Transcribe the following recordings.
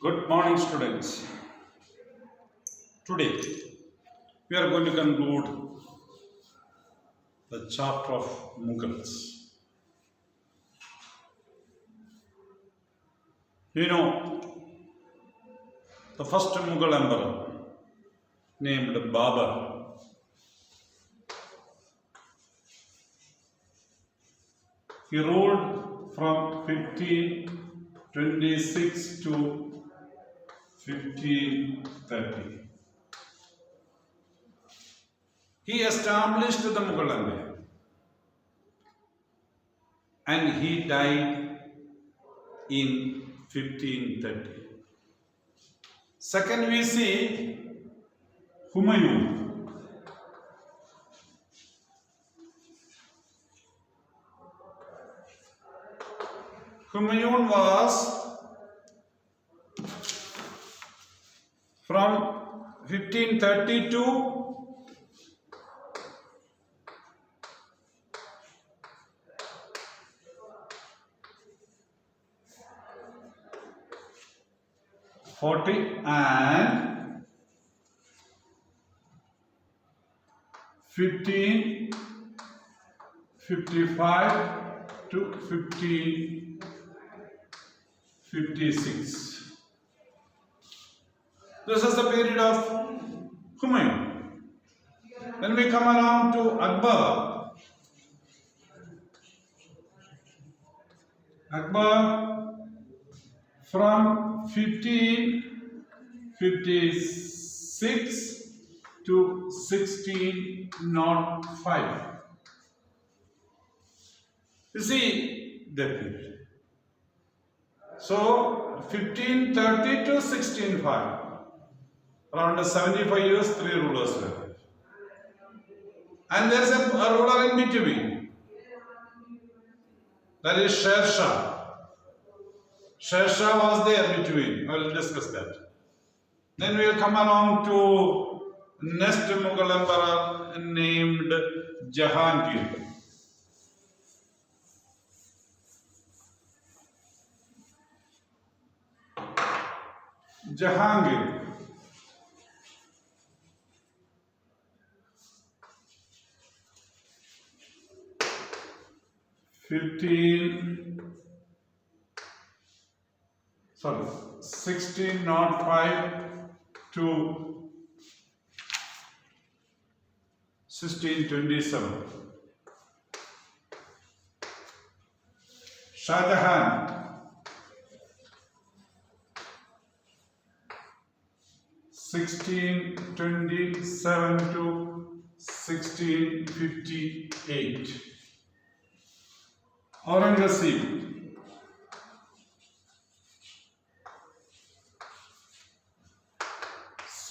Good morning, students. Today we are going to conclude the chapter of Mughals. You know, the first Mughal emperor named Babur, he ruled from 1526 to 1530. He established the Mughal Empire and he died in 1530. Second, we see Humayun. Humayun was from 1530 to 40 and 1555 to 1556. This is the period of Humayun. Then we come along to Akbar. Akbar from 1556 to 1605. You see the period. So 1530 to 1605. Around 75 years, 3 rulers were there. And there is a ruler in between. That is Sher Shah. Sher Shah was there between. I will discuss that. Then we will come along to next Mughal emperor named Jahangir. Jahangir. Sorry, 1605 to 1627. Shah Jahan. 1627 to 1658. Aurangzeb.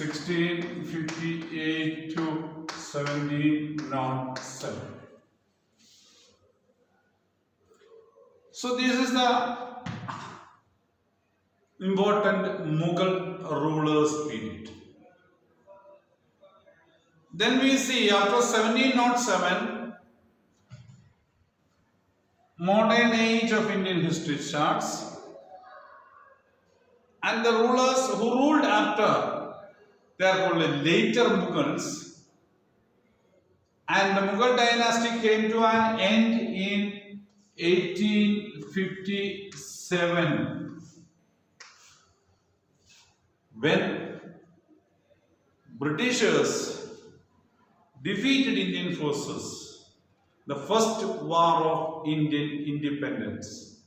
1658 to 1707. So this is the important Mughal rulers period. Then we see after 1707, modern age of Indian history starts, and the rulers who ruled after, they are called later Mughals, and the Mughal dynasty came to an end in 1857 when Britishers defeated Indian forces, the first war of Indian independence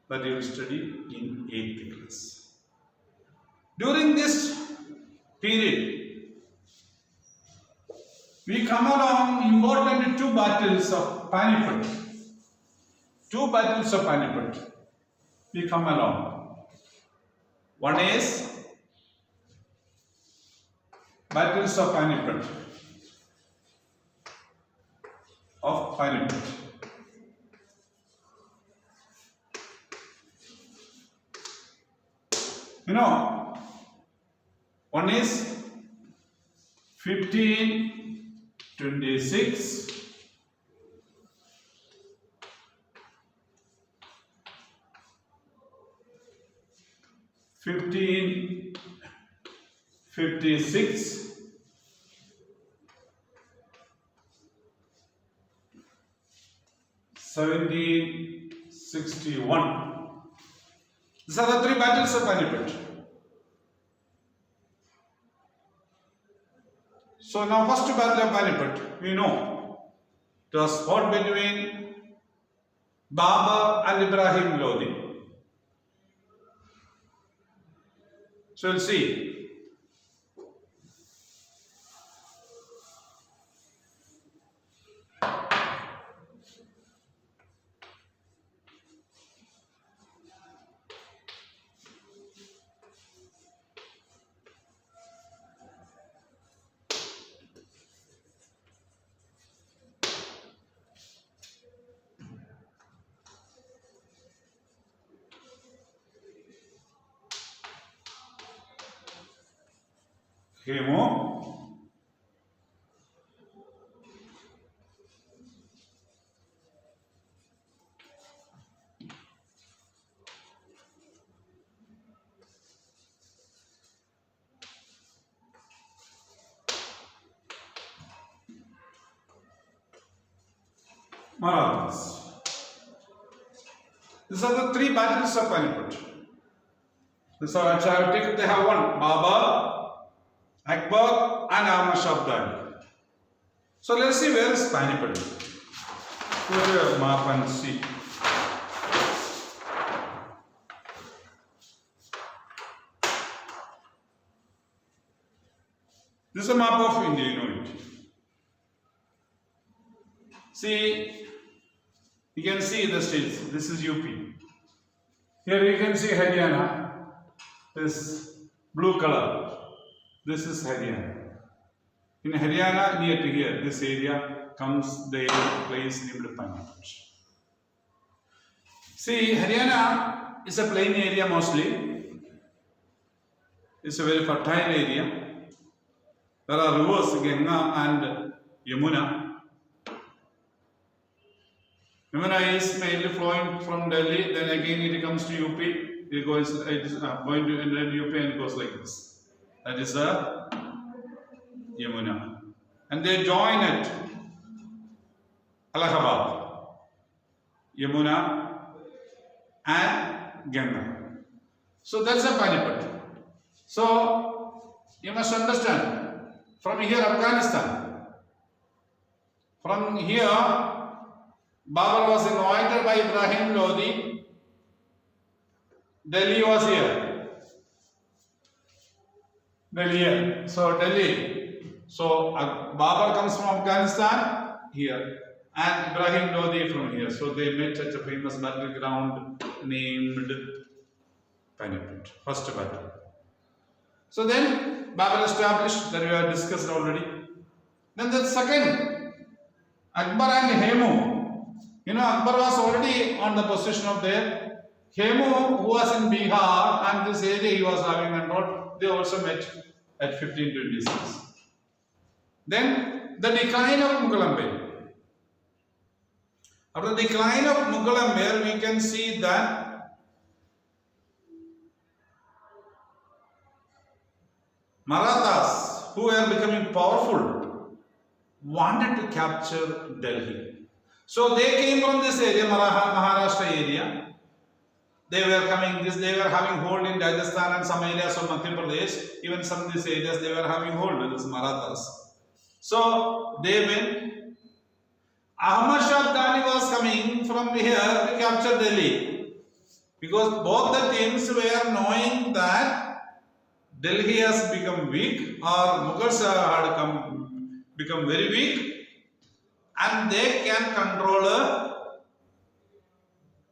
that you will study in 8th class. During this period, we come along important two battles of Panipat. We come along. One is battles of Panipat. You know, one is 1526 1558. 1556, 1761. These are the three battles of Panipat. So now first battle of Panipat, we know it was fought between Babur and Ibrahim Lodi. So we'll see. Hemo. Marathas. These are the three battles of Panipat. These are which I have taken. They have won Babur, Akbar and Ahmad Shah Abdali. So let's see where is Panipat. Put your map and see. This is a map of India, you know it. See, you can see the states. This is UP. Here you can see Haryana. This blue color. This is Haryana. In Haryana, near to here, this area comes the place named Panipat. See, Haryana is a plain area mostly. It's a very fertile area. There are rivers, Ganga and Yamuna. Yamuna is mainly flowing from Delhi, then again it comes to UP. It is going to enter UP and goes like this. That is the Yamuna. And they join at Allahabad, Yamuna and Ganga. So that's a Panipat. So you must understand, from here Afghanistan, from here Babur was invited by Ibrahim Lodi. Delhi was here. Delhi. So Delhi. So Babur comes from Afghanistan here and Ibrahim Lodi from here. So they met at a famous battleground named Panipat. First battle. So then Babur established, that we have discussed already. Then the second, Akbar and Hemu. You know, Akbar was already on the position of there. Hemu, who was in Bihar and this area he was having control, they also met at 1526. Then the decline of Mughal Empire. After the decline of Mughal Empire, we can see that Marathas, who were becoming powerful, wanted to capture Delhi. So they came from this area, Maharashtra area. They were coming they were having hold in Rajasthan and some areas of Madhya Pradesh. Even some of these areas they were having hold with these Marathas. So they went. Ahmad Shah Abdali was coming from here to capture Delhi. Because both the teams were knowing that Delhi has become weak, or Mughals had become very weak, and they can control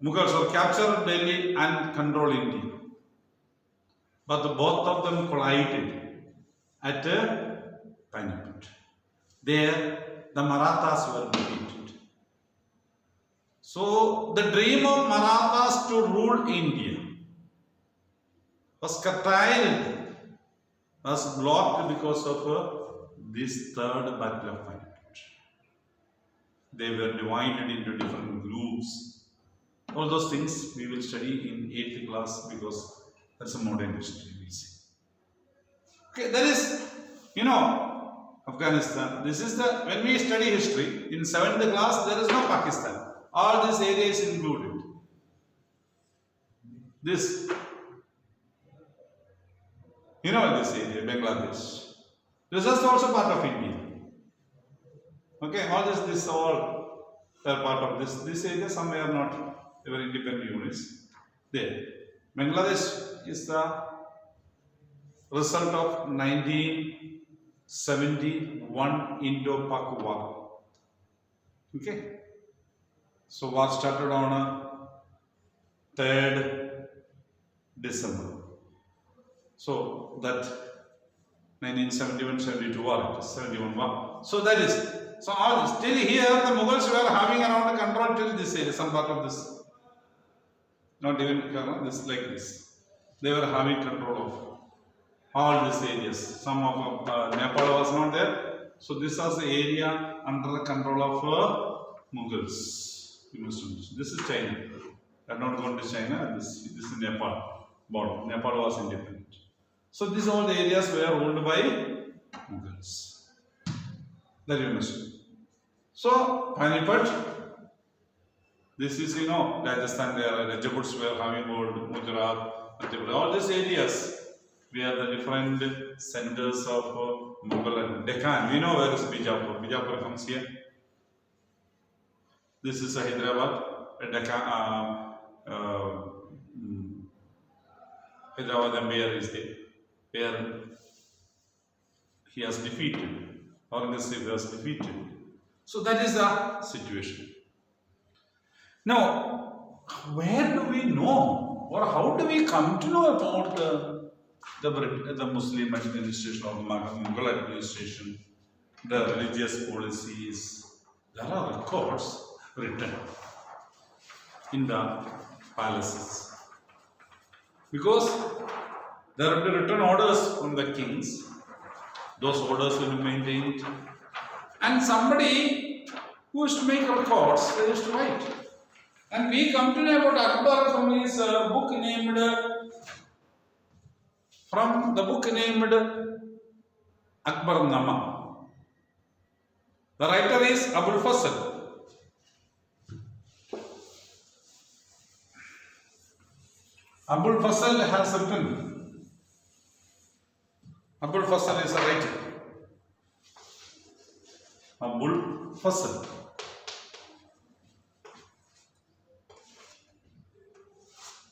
Mughals or capture Delhi and control India. But both of them collided at Panipat. There, the Marathas were defeated. So, the dream of Marathas to rule India was curtailed, was blocked because of this third battle of Panipat. They were divided into different groups. All those things we will study in 8th class, because That's a modern history we see. Okay, that is, Afghanistan. This is when we study history, in 7th class, there is no Pakistan. All this area is included. This, this area, Bangladesh. This is also part of India. Okay, all this all are part of this area. Somewhere not very independent units. There, Bangladesh is the result of 1971 Indo-Pak War. Okay, so war started on 3rd December. So that 1971-72 war, it is 71 war. So that is, so all still here the Mughals were having around the control till this area, some part of this. Not even this like this. They were having control of all these areas. Some of Nepal was not there. So this was the area under the control of Mughals. You must understand. This is China. They are not going to China. This is Nepal border. Nepal was independent. So these all the areas were ruled by Mughals. That you must know. So Panipat. This is, Rajasthan, there, Rajaputs were having ruled, Gujarat, all these areas where the different centers of Mughal and Deccan. We know where is Bijapur. Bijapur comes here. This is Hyderabad. Deccan, Hyderabad Empire is there, where he has defeated, Aurangzeb has defeated. So that is the situation. Now, where do we know, or how do we come to know about the Muslim administration or the Mughal administration, the religious policies? There are records written in the palaces, because there will be written orders from the kings. Those orders will be maintained, and somebody who used to make records, they used to write. And we come to know about Akbar from his book named Akbar Nama. The writer is Abul Fasl. Abul Fasl has written. Abul Fasl is a writer. Abul Fasl.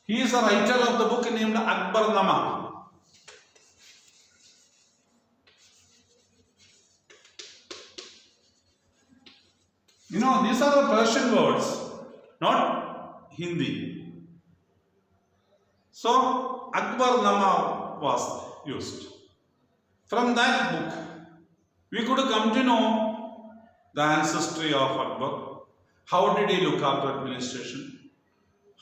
He is a writer of the book named Akbar Nama. These are the Persian words, not Hindi. So, Akbar Nama was used. From that book, we could come to know the ancestry of Akbar. How did he look after administration?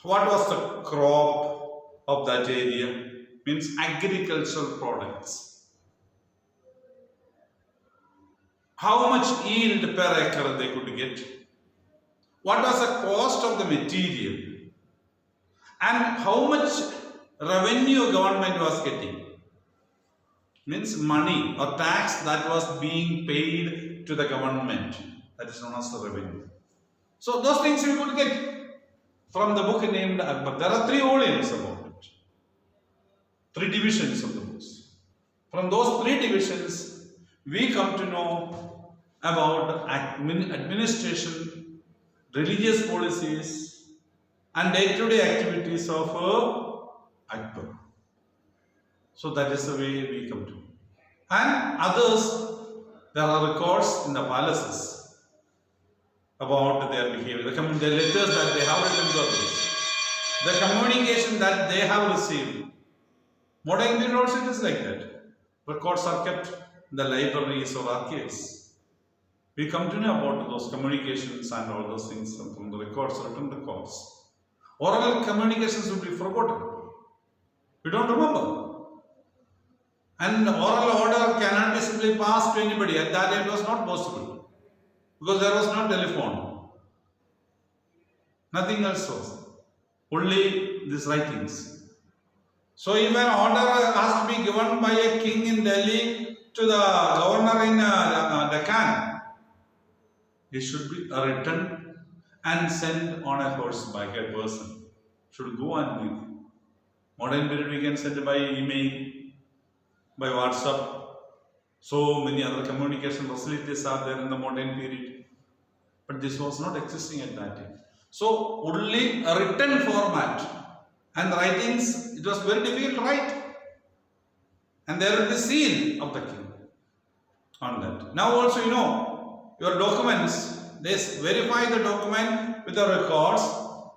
What was the crop of that area? Means agricultural products. How much yield per acre they could get? What was the cost of the material? And how much revenue government was getting? Means money or tax that was being paid to the government. That is known as the revenue. So those things we could get from the book named Akbar. There are 3 volumes about it. 3 divisions of the books. From those 3 divisions, we come to know about administration, religious policies, and day-to-day activities of Akbar. So that is the way we come to. And others, there are records in the palaces about their behavior, the letters that they have written to others, the communication that they have received. Modern Indian also it is like that. Records are kept in the libraries or archives. We come to know about those communications and all those things from the records, written records. Oral communications will be forgotten. We don't remember. And oral order cannot be simply passed to anybody. At that time it was not possible. Because there was no telephone. Nothing else was. Only these writings. So if an order has to be given by a king in Delhi to the governor in Deccan, it should be written and sent on a horseback. A person should go and give. Modern period we can send by email, by WhatsApp. So many other communication facilities are there in the modern period. But this was not existing at that time. So only a written format and writings, it was very difficult to write. And there will be seal of the king on that. Now also your documents, they verify the document with the records.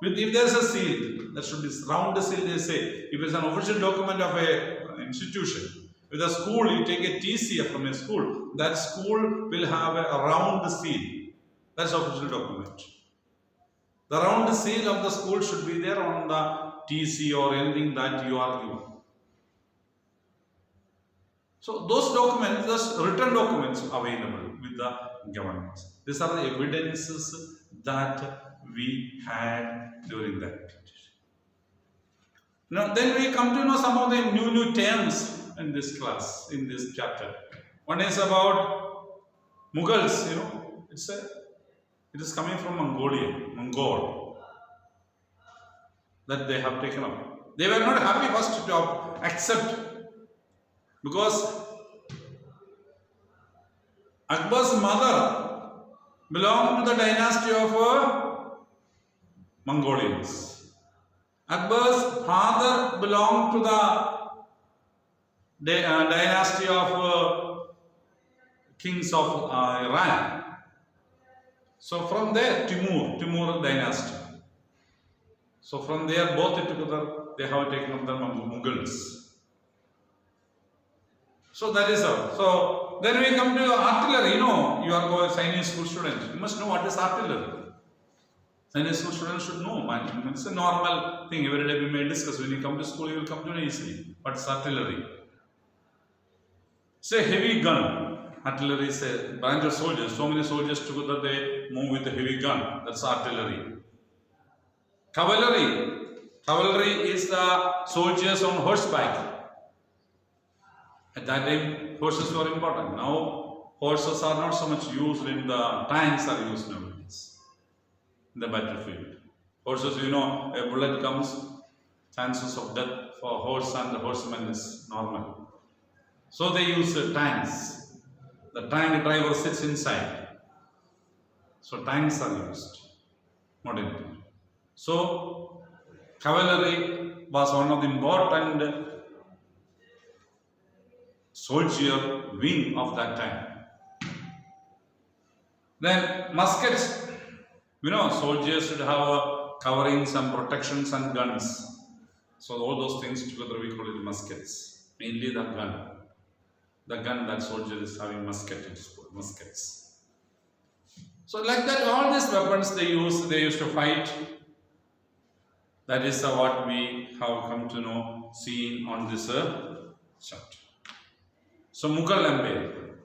If there is a seal, that should be round seal, they say. If it's an official document of an institution, with a school, you take a TC from a school, that school will have a round seal. That's official document. The round seal of the school should be there on the TC or anything that you are given. So those documents, those written documents available with the governments. These are the evidences that we had during that period. Now then we come to know some of the new terms in this class, in this chapter. One is about Mughals, it is coming from Mongol, that they have taken up. They were not happy first to accept, because Akbar's mother belonged to the dynasty of Mongolians. Akbar's father belonged to the dynasty of kings of Iran. So from there, Timur dynasty. So from there, both together, they have taken up the Mughals. So that is how. So then we come to artillery. You are going Chinese school student. You must know what is artillery. Chinese school students should know. It's a normal thing. Every day we may discuss. When you come to school, you will come to know easily. What's artillery? It's a heavy gun. Artillery is a branch of soldiers. So many soldiers together, they move with a heavy gun. That's artillery. Cavalry. Cavalry is the soldiers on horseback. At that time, horses were important. Now, horses are not so much used in the tanks are used nowadays in the battlefield. Horses, a bullet comes, chances of death for horse and the horseman is normal. So they use tanks. The tank driver sits inside. So tanks are used modern period. So cavalry was one of the important soldier wing of that time. Then muskets. Soldiers should have coverings and protections and guns. So all those things together we call it muskets. Mainly the gun. The gun that soldier is having muskets. So like that, all these weapons they used to fight. That is what we have come to know, seen on this chapter. So Mughal Empire,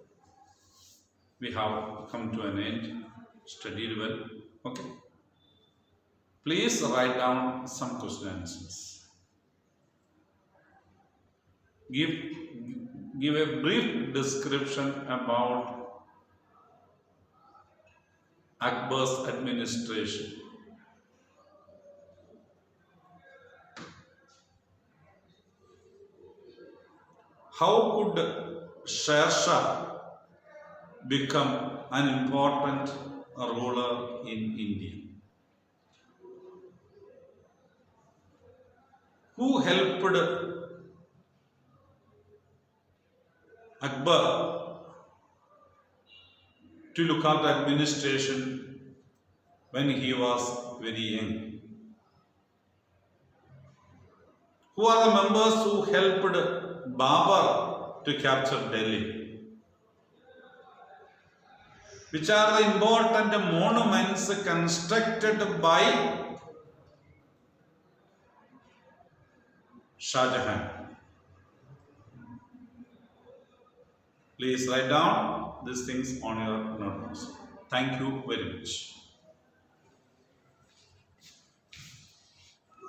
we have come to an end, studied well. Okay. Please write down some question answers. Give a brief description about Akbar's administration. How could Sher Shah become an important ruler in India? Who helped Akbar to look after administration when he was very young? Who are the members who helped Babur to capture Delhi? Which are the important monuments constructed by Shah Jahan? Please write down these things on your notebooks. Thank you very much.